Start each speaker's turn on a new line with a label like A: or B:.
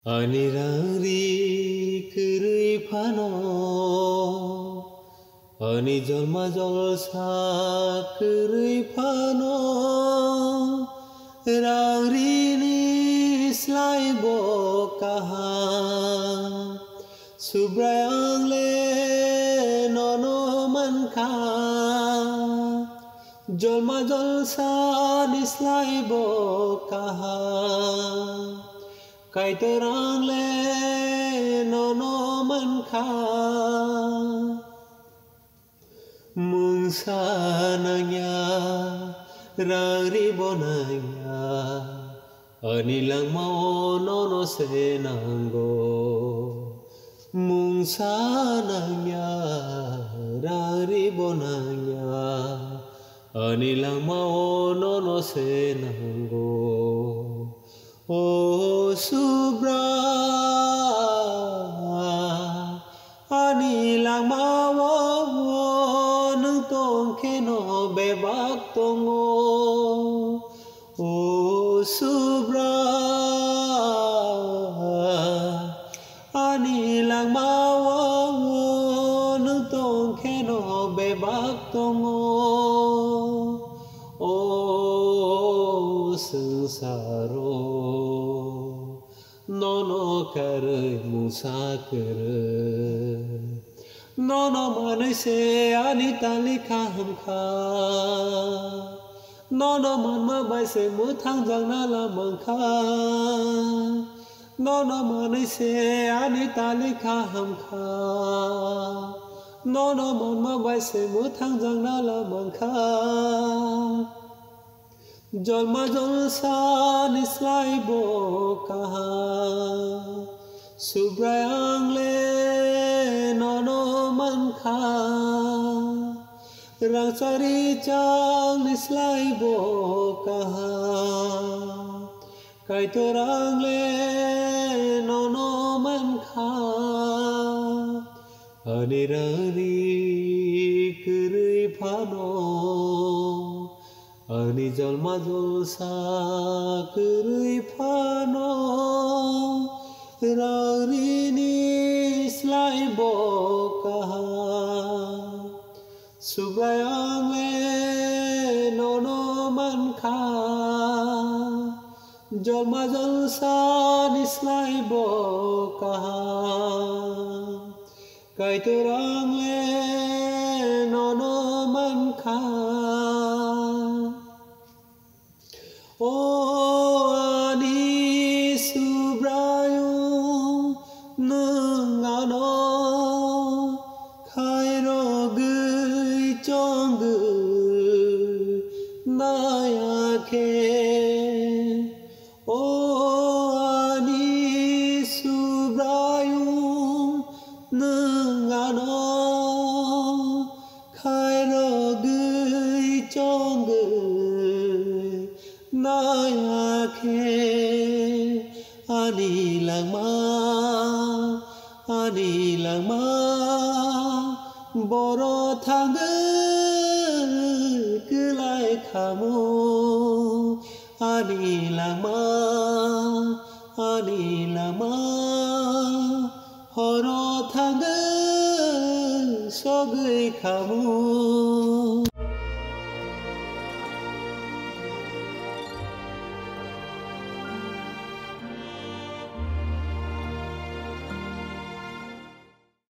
A: Anirari kiri phano Ani jolma jolsa kiri phano Rangrini slai bo kaha Subrayang le nono manka Jolma jolsa nislai bo kaha Kai terang le nono manka Mungsa nanya rari bonanya Anilang mau nono senanggo Mungsa nanya rari bonanya Anilang mau nono senanggo Oh Subra Anilang mawa nung tong keno bebak tongo Oh Subra Anilang mawa nung tong keno bebak tongo Oh sengsaro Nono kare musa kare Nono manise anita likha hamkha Nono manma baise muthang jangna la mangkha Nono manise anita likha hamkha Nono manma baise muthang jangna la mangkha Jolma jolsa nislai bo kaha Subrayang le nono manka Rangsari chang nislai bo kaha Kai terang le nono manka Anirari kiri phano Ani jolma jolsa kiri phano Rangrini slai bo kaha Subrayang le nono manka Jolma jolsa nislai bo kaha Kai terang le nono manka Oh ani subrayo nungano khairo gui chong naya ke Oh ani subrayo nungano khairo gui chong Naya ke anilang ma boro thangge kelai kamu anilang ma horo thangge sogai kamu